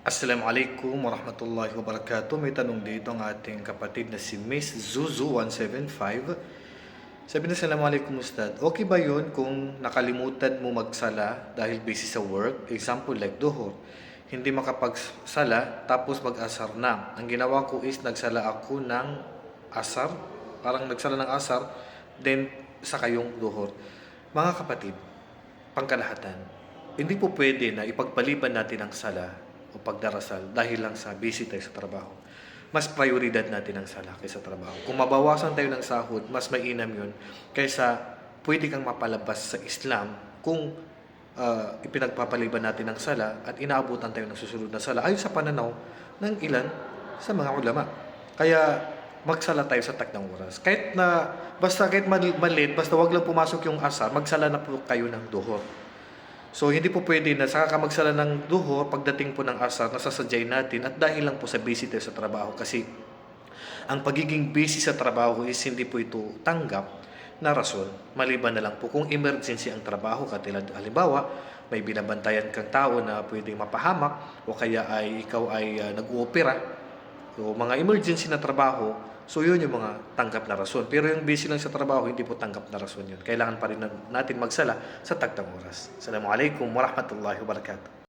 Assalamualaikum warahmatullahi wabarakatuh. May tanong dito ang ating kapatid na si Miss Zuzu175. Sabi na, Assalamualaikum Ustad. Okay ba yun kung nakalimutan mo magsala dahil busy sa work? Example like duhur. Hindi makapagsala tapos mag-asar na. Ang ginawa ko is nagsala ako ng asar. Parang nagsala ng asar. Then saka yung duhur. Mga kapatid, pangkalahatan, hindi po pwede na ipagpaliban natin ang sala o pagdarasal dahil lang sa busy tayo sa trabaho. Mas prioridad natin ang sala kaysa trabaho. Kung mabawasan tayo ng sahod, mas mainam yun kaysa pwede kang mapalabas sa Islam kung ipinagpapaliban natin ang sala at inaabutan tayo ng susunod na sala ayon sa pananaw ng ilan sa mga ulama. Kaya magsala tayo sa takdang oras. Kahit maliit, basta wag lang pumasok yung asar, magsala na po kayo ng duhur. So, hindi po pwede na saka ka magsala ng duhur pagdating po ng asar, nasasadyay natin at dahil lang po sa busy tayo sa trabaho. Kasi ang pagiging busy sa trabaho is hindi po ito tanggap na rason. Maliban na lang po kung emergency ang trabaho, katulad halimbawa, may binabantayan kang tao na pwedeng mapahamak o kaya ay ikaw ay nag-oopera. So, mga emergency na trabaho, so yun yung mga tanggap na rason. Pero yung busy lang sa trabaho, hindi po tanggap na rason yun. Kailangan pa rin natin magsala sa tagtang oras. Assalamualaikum warahmatullahi wabarakatuh.